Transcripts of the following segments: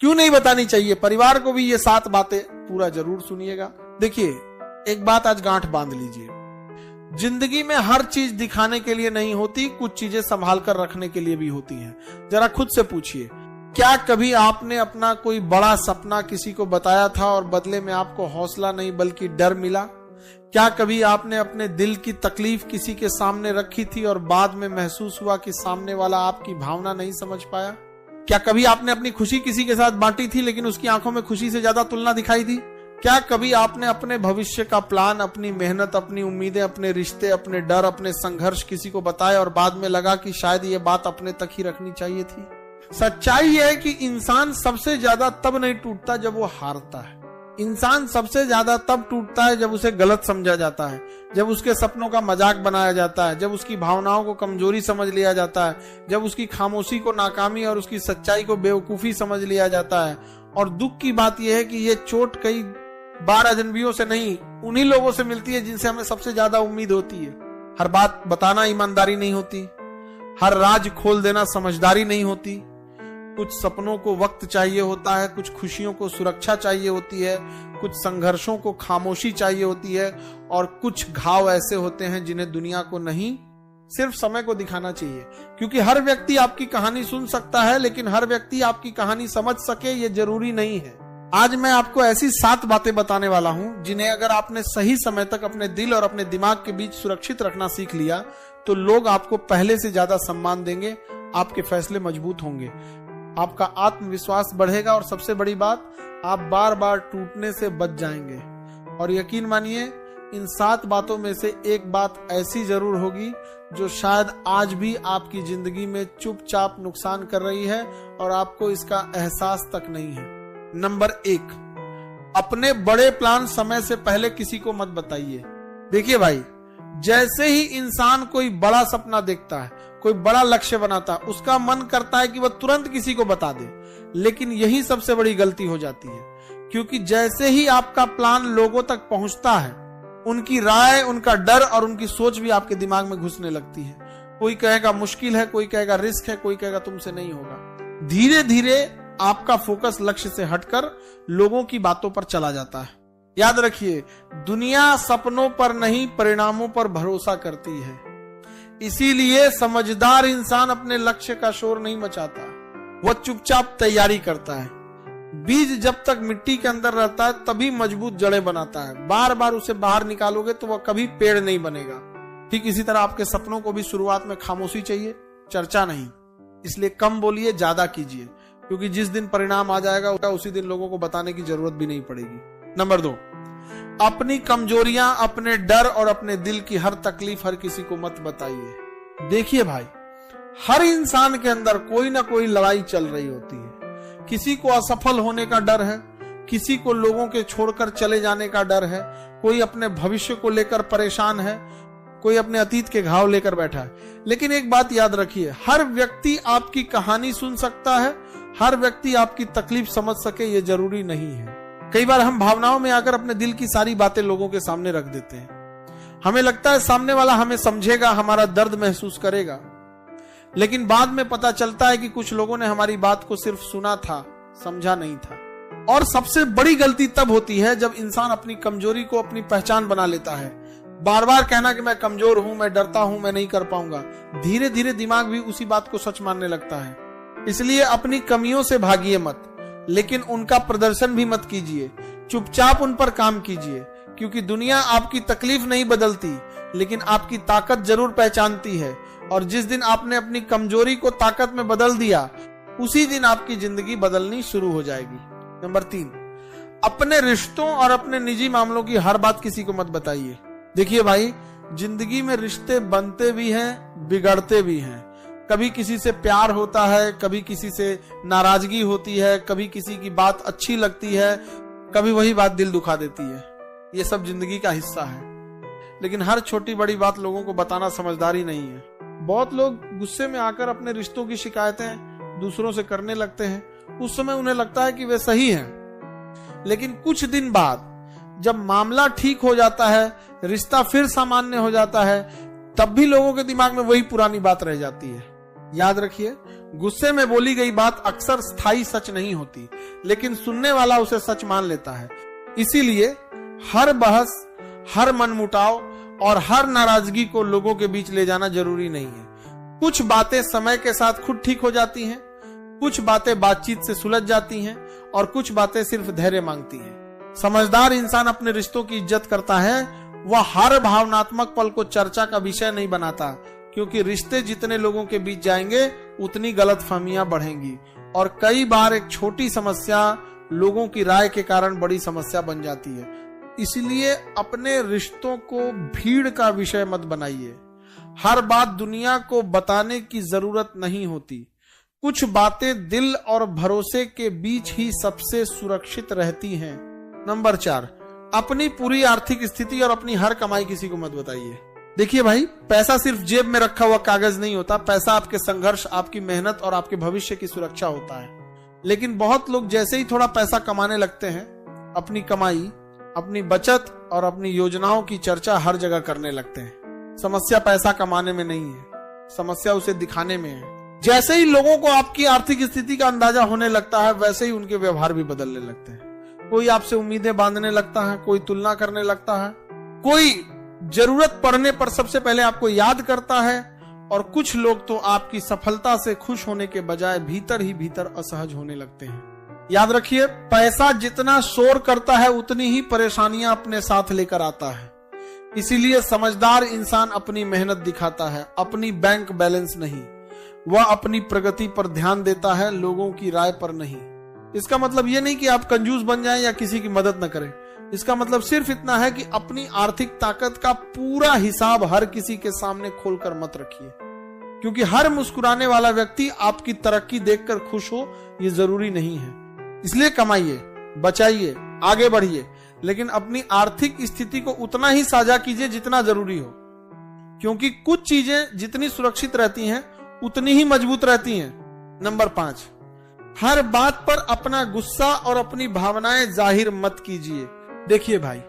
क्यों नहीं बतानी चाहिए? परिवार को भी ये 7 बातें पूरा जरूर सुनिएगा। देखिए, एक बात आज गांठ बांध लीजिए, जिंदगी में हर चीज दिखाने के लिए नहीं होती, कुछ चीजें संभाल कर रखने के लिए भी होती हैं। जरा खुद से पूछिए, क्या कभी आपने अपना कोई बड़ा सपना किसी को बताया था और बदले में आपको हौसला नहीं बल्कि डर मिला? क्या कभी आपने अपने दिल की तकलीफ किसी के सामने रखी थी और बाद में महसूस हुआ कि सामने वाला आपकी भावना नहीं समझ पाया? क्या कभी आपने अपनी खुशी किसी के साथ बांटी थी लेकिन उसकी आंखों में खुशी से ज्यादा तुलना दिखाई दी? क्या कभी आपने अपने भविष्य का प्लान, अपनी मेहनत, अपनी उम्मीदें, अपने रिश्ते, अपने डर, अपने संघर्ष किसी को बताए और बाद में लगा कि शायद ये बात अपने तक ही रखनी चाहिए थी? सच्चाई है कि इंसान सबसे ज्यादा तब नहीं टूटता जब वो हारता है। इंसान सबसे ज्यादा तब टूटता है जब उसे गलत समझा जाता है, जब उसके सपनों का मजाक बनाया जाता है, जब उसकी भावनाओं को कमजोरी समझ लिया जाता है, जब उसकी खामोशी को नाकामी और उसकी सच्चाई को बेवकूफी समझ लिया जाता है। और दुख की बात यह है कि ये चोट कई बार अजनबियों से नहीं, उन्हीं लोगों से मिलती है जिनसे हमें सबसे ज्यादा उम्मीद होती है। हर बात बताना ईमानदारी नहीं होती, हर राज खोल देना समझदारी नहीं होती। कुछ सपनों को वक्त चाहिए होता है, कुछ खुशियों को सुरक्षा चाहिए होती है, कुछ संघर्षों को खामोशी चाहिए होती है, और कुछ घाव ऐसे होते हैं जिन्हें दुनिया को नहीं, सिर्फ समय को दिखाना चाहिए। क्योंकि हर व्यक्ति आपकी कहानी सुन सकता है, लेकिन हर व्यक्ति आपकी कहानी समझ सके ये जरूरी नहीं है। आज मैं आपको ऐसी 7 बातें बताने वाला हूं जिन्हें अगर आपने सही समय तक अपने दिल और अपने दिमाग के बीच सुरक्षित रखना सीख लिया तो लोग आपको पहले से ज्यादा सम्मान देंगे, आपके फैसले मजबूत होंगे, आपका आत्मविश्वास बढ़ेगा और सबसे बड़ी बात, आप बार बार टूटने से बच जाएंगे। और यकीन मानिए, इन 7 बातों में से एक बात ऐसी जरूर होगी जो शायद आज भी आपकी जिंदगी में चुपचाप नुकसान कर रही है और आपको इसका एहसास तक नहीं है। नंबर 1, अपने बड़े प्लान समय से पहले किसी को मत बताइए। देखिए भाई, जैसे ही इंसान कोई बड़ा सपना देखता है, कोई बड़ा लक्ष्य बनाता है, उसका मन करता है कि वह तुरंत किसी को बता दे, लेकिन यही सबसे बड़ी गलती हो जाती है। क्योंकि जैसे ही आपका प्लान लोगों तक पहुंचता है, उनकी राय, उनका डर और उनकी सोच भी आपके दिमाग में घुसने लगती है। कोई कहेगा मुश्किल है, कोई कहेगा रिस्क है, कोई कहेगा तुमसे नहीं होगा। धीरे धीरे आपका फोकस लक्ष्य से हटकर लोगों की बातों पर चला जाता है। याद रखिए, दुनिया सपनों पर नहीं, परिणामों पर भरोसा करती है। इसीलिए समझदार इंसान अपने लक्ष्य का शोर नहीं मचाता, वह चुपचाप तैयारी करता है। बीज जब तक मिट्टी के अंदर रहता है तभी मजबूत जड़ें बनाता है। बार बार उसे बाहर निकालोगे तो वह कभी पेड़ नहीं बनेगा। ठीक इसी तरह आपके सपनों को भी शुरुआत में खामोशी चाहिए, चर्चा नहीं। इसलिए कम बोलिए, ज्यादा कीजिए, क्योंकि जिस दिन परिणाम आ जाएगा उसी दिन लोगों को बताने की जरूरत भी नहीं पड़ेगी। नंबर 2, अपनी कमजोरियां, अपने डर और अपने दिल की हर तकलीफ हर किसी को मत बताइए। देखिए भाई, हर इंसान के अंदर कोई ना कोई लड़ाई चल रही होती है। किसी को असफल होने का डर है, किसी को लोगों के छोड़कर चले जाने का डर है, कोई अपने भविष्य को लेकर परेशान है, कोई अपने अतीत के घाव लेकर बैठा है। लेकिन एक बात याद रखिए, हर व्यक्ति आपकी कहानी सुन सकता है, हर व्यक्ति आपकी तकलीफ समझ सके ये जरूरी नहीं है। कई बार हम भावनाओं में आकर अपने दिल की सारी बातें लोगों के सामने रख देते हैं। हमें लगता है सामने वाला हमें समझेगा, हमारा दर्द महसूस करेगा, लेकिन बाद में पता चलता है कि कुछ लोगों ने हमारी बात को सिर्फ सुना था, समझा नहीं था। और सबसे बड़ी गलती तब होती है जब इंसान अपनी कमजोरी को अपनी पहचान बना लेता है। बार बार कहना कि मैं कमजोर हूं, मैं डरता हूं, मैं नहीं कर पाऊंगा, धीरे धीरे दिमाग भी उसी बात को सच मानने लगता है। इसलिए अपनी कमियों से भागिए मत, लेकिन उनका प्रदर्शन भी मत कीजिए। चुपचाप उन पर काम कीजिए, क्योंकि दुनिया आपकी तकलीफ नहीं बदलती, लेकिन आपकी ताकत जरूर पहचानती है। और जिस दिन आपने अपनी कमजोरी को ताकत में बदल दिया, उसी दिन आपकी जिंदगी बदलनी शुरू हो जाएगी। नंबर 3, अपने रिश्तों और अपने निजी मामलों की हर बात किसी को मत बताइए। देखिए भाई, जिंदगी में रिश्ते बनते भी हैं, बिगड़ते भी हैं। कभी किसी से प्यार होता है, कभी किसी से नाराजगी होती है, कभी किसी की बात अच्छी लगती है, कभी वही बात दिल दुखा देती है। ये सब जिंदगी का हिस्सा है। लेकिन हर छोटी बड़ी बात लोगों को बताना समझदारी नहीं है। बहुत लोग गुस्से में आकर अपने रिश्तों की शिकायतें दूसरों से करने लगते हैं। उस समय उन्हें लगता है कि वे सही हैं, लेकिन कुछ दिन बाद जब मामला ठीक हो जाता है, रिश्ता फिर सामान्य हो जाता है, तब भी लोगों के दिमाग में वही पुरानी बात रह जाती है। याद रखिए, गुस्से में बोली गई बात अक्सर स्थायी सच नहीं होती, लेकिन सुनने वाला उसे सच मान लेता है। इसीलिए हर बहस, हर मनमुटाव और हर नाराजगी को लोगों के बीच ले जाना जरूरी नहीं है। कुछ बातें समय के साथ खुद ठीक हो जाती हैं, कुछ बातें बातचीत से सुलझ जाती हैं और कुछ बातें सिर्फ धैर्य मांगती हैं। समझदार इंसान अपने रिश्तों की इज्जत करता है। वह हर भावनात्मक पल को चर्चा का विषय नहीं बनाता, क्योंकि रिश्ते जितने लोगों के बीच जाएंगे उतनी गलतफहमियां बढ़ेंगी और कई बार एक छोटी समस्या लोगों की राय के कारण बड़ी समस्या बन जाती है। इसलिए अपने रिश्तों को भीड़ का विषय मत बनाइए। हर बात दुनिया को बताने की जरूरत नहीं होती। कुछ बातें दिल और भरोसे के बीच ही सबसे सुरक्षित रहती हैं। नंबर 4, अपनी पूरी आर्थिक स्थिति और अपनी हर कमाई किसी को मत बताइए। देखिए भाई, पैसा सिर्फ जेब में रखा हुआ कागज नहीं होता। पैसा आपके संघर्ष, आपकी मेहनत और आपके भविष्य की सुरक्षा होता है। लेकिन बहुत लोग जैसे ही थोड़ा पैसा कमाने लगते हैं, अपनी कमाई, अपनी बचत और अपनी योजनाओं की चर्चा हर जगह करने लगते हैं। समस्या पैसा कमाने में नहीं है, समस्या उसे दिखाने में है। जैसे ही लोगों को आपकी आर्थिक स्थिति का अंदाजा होने लगता है, वैसे ही उनके व्यवहार भी बदलने लगते हैं। कोई आपसे उम्मीदें बांधने लगता है, कोई तुलना करने लगता है, कोई जरूरत पड़ने पर सबसे पहले आपको याद करता है और कुछ लोग तो आपकी सफलता से खुश होने के बजाय भीतर ही भीतर असहज होने लगते हैं। याद रखिए, पैसा जितना शोर करता है उतनी ही परेशानियां अपने साथ लेकर आता है। इसीलिए समझदार इंसान अपनी मेहनत दिखाता है, अपनी बैंक बैलेंस नहीं। वह अपनी प्रगति पर ध्यान देता है, लोगों की राय पर नहीं। इसका मतलब यह नहीं कि आप कंजूस बन जाएं या किसी की मदद न करें। इसका मतलब सिर्फ इतना है कि अपनी आर्थिक ताकत का पूरा हिसाब हर किसी के सामने खोलकर मत रखिए, क्योंकि हर मुस्कुराने वाला व्यक्ति आपकी तरक्की देखकर खुश हो ये जरूरी नहीं है। इसलिए कमाइए, बचाइए, आगे बढ़िए, लेकिन अपनी आर्थिक स्थिति को उतना ही साझा कीजिए जितना जरूरी हो, क्योंकि कुछ चीजें जितनी सुरक्षित रहती हैं उतनी ही मजबूत रहती हैं। नंबर 5, हर बात पर अपना गुस्सा और अपनी भावनाएं जाहिर मत कीजिए। देखिए भाई,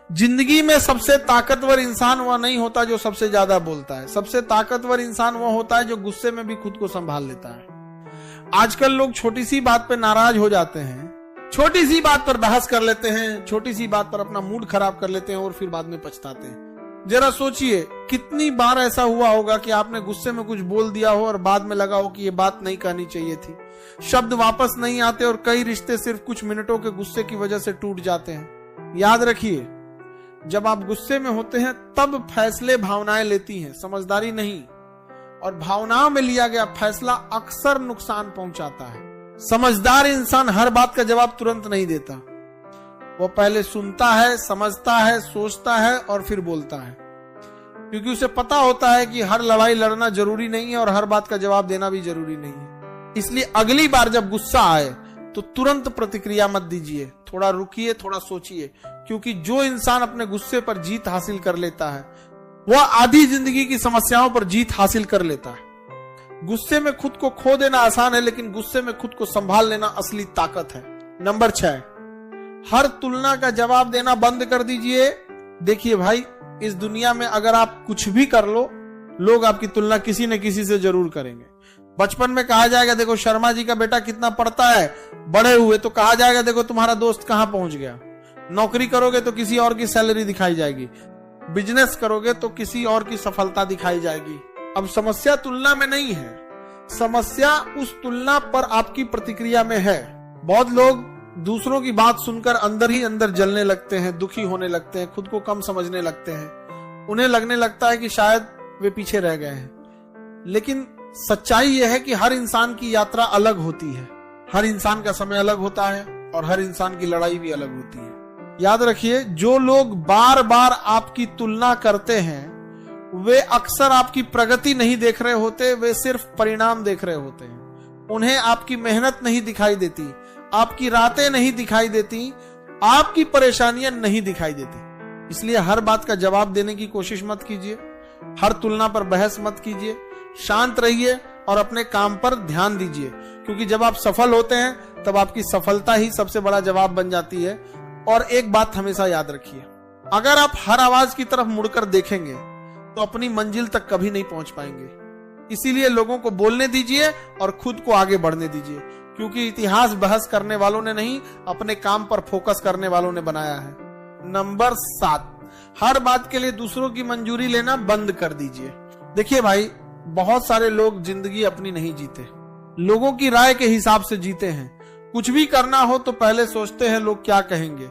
जिंदगी में सबसे ताकतवर इंसान वह नहीं होता जो सबसे ज्यादा बोलता है। सबसे ताकतवर इंसान वह होता है जो गुस्से में भी खुद को संभाल लेता है। आजकल लोग छोटी सी बात पे नाराज हो जाते हैं, छोटी सी बात पर बहस कर लेते हैं, छोटी सी बात पर अपना मूड खराब कर लेते हैं और फिर बाद में पछताते हैं। जरा सोचिए, कितनी बार ऐसा हुआ होगा कि आपने गुस्से में कुछ बोल दिया हो और बाद में लगा हो कि ये बात नहीं कहनी चाहिए थी। शब्द वापस नहीं आते और कई रिश्ते सिर्फ कुछ मिनटों के गुस्से की वजह से टूट जाते हैं। याद रखिए, जब आप गुस्से में होते हैं तब फैसले भावनाएं लेती हैं, समझदारी नहीं। और भावनाओं में लिया गया फैसला अक्सर नुकसान पहुंचाता है। समझदार इंसान हर बात का जवाब तुरंत नहीं देता। वो पहले सुनता है, समझता है, सोचता है और फिर बोलता है, क्योंकि उसे पता होता है कि हर लड़ाई लड़ना जरूरी नहीं है और हर बात का जवाब देना भी जरूरी नहीं है। इसलिए अगली बार जब गुस्सा आए तो तुरंत प्रतिक्रिया मत दीजिए, थोड़ा रुकिए, थोड़ा सोचिए, क्योंकि जो इंसान अपने गुस्से पर जीत हासिल कर लेता है वह आधी जिंदगी की समस्याओं पर जीत हासिल कर लेता है। गुस्से में खुद को खो देना आसान है, लेकिन गुस्से में खुद को संभाल लेना असली ताकत है। नंबर 6, हर तुलना का जवाब देना बंद कर दीजिए। देखिए भाई, इस दुनिया में अगर आप कुछ भी कर लो, लोग आपकी तुलना किसी न किसी से जरूर करेंगे। बचपन में कहा जाएगा देखो शर्मा जी का बेटा कितना पढ़ता है, बड़े हुए तो कहा जाएगा देखो तुम्हारा दोस्त कहां पहुंच गया। नौकरी करोगे तो किसी और की सैलरी दिखाई जाएगी, बिजनेस करोगे तो किसी और की सफलता दिखाई जाएगी। अब समस्या तुलना में नहीं है, समस्या उस तुलना पर आपकी प्रतिक्रिया में है। बहुत लोग दूसरों की बात सुनकर अंदर ही अंदर जलने लगते हैं, दुखी होने लगते हैं, खुद को कम समझने लगते हैं। उन्हें लगने लगता है कि शायद वे पीछे रह गए हैं। लेकिन सच्चाई यह है कि हर इंसान की यात्रा अलग होती है, हर इंसान का समय अलग होता है और हर इंसान की लड़ाई भी अलग होती है। याद रखिए, जो लोग बार बार आपकी तुलना करते हैं वे अक्सर आपकी प्रगति नहीं देख रहे होते, वे सिर्फ परिणाम देख रहे होते हैं। उन्हें आपकी मेहनत नहीं दिखाई देती, आपकी रातें नहीं दिखाई देती, आपकी परेशानियां नहीं दिखाई देती। इसलिए हर बात का जवाब देने की कोशिश मत कीजिए, हर तुलना पर बहस मत कीजिए, शांत रहिए और अपने काम पर ध्यान दीजिए, क्योंकि जब आप सफल होते हैं तब आपकी सफलता ही सबसे बड़ा जवाब बन जाती है। और एक बात हमेशा याद रखिए, अगर आप हर आवाज की तरफ मुड़कर देखेंगे तो अपनी मंजिल तक कभी नहीं पहुंच पाएंगे। इसीलिए लोगों को बोलने दीजिए और खुद को आगे बढ़ने दीजिए, क्योंकि इतिहास बहस करने वालों ने नहीं, अपने काम पर फोकस करने वालों ने बनाया है। नंबर 7, हर बात के लिए दूसरों की मंजूरी लेना बंद कर दीजिए। देखिए भाई, बहुत सारे लोग जिंदगी अपनी नहीं जीते, लोगों की राय के हिसाब से जीते हैं। कुछ भी करना हो तो पहले सोचते हैं लोग क्या कहेंगे।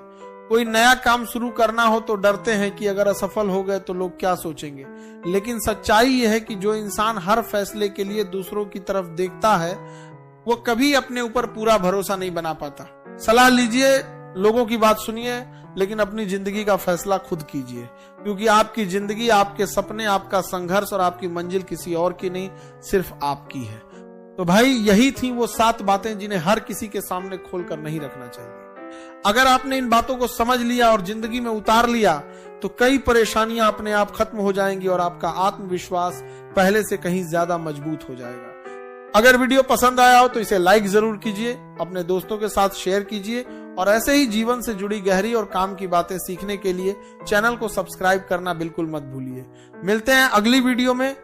कोई नया काम शुरू करना हो तो डरते हैं कि अगर असफल हो गए तो लोग क्या सोचेंगे। लेकिन सच्चाई यह है कि जो इंसान हर फैसले के लिए दूसरों की तरफ देखता है वो कभी अपने ऊपर पूरा भरोसा नहीं बना पाता। सलाह लीजिए, लोगों की बात सुनिए, लेकिन अपनी जिंदगी का फैसला खुद कीजिए, क्योंकि आपकी जिंदगी, आपके सपने, आपका संघर्ष और आपकी मंजिल किसी और की नहीं, सिर्फ आपकी है। तो भाई, यही थी वो 7 बातें जिन्हें हर किसी के सामने खोलकर नहीं रखना चाहिए। अगर आपने इन बातों को समझ लिया और जिंदगी में उतार लिया तो कई परेशानियां अपने आप खत्म हो जाएंगी और आपका आत्मविश्वास पहले से कहीं ज्यादा मजबूत हो जाएगा। अगर वीडियो पसंद आया हो तो इसे लाइक जरूर कीजिए, अपने दोस्तों के साथ शेयर कीजिए और ऐसे ही जीवन से जुड़ी गहरी और काम की बातें सीखने के लिए चैनल को सब्सक्राइब करना बिल्कुल मत भूलिए। मिलते हैं अगली वीडियो में।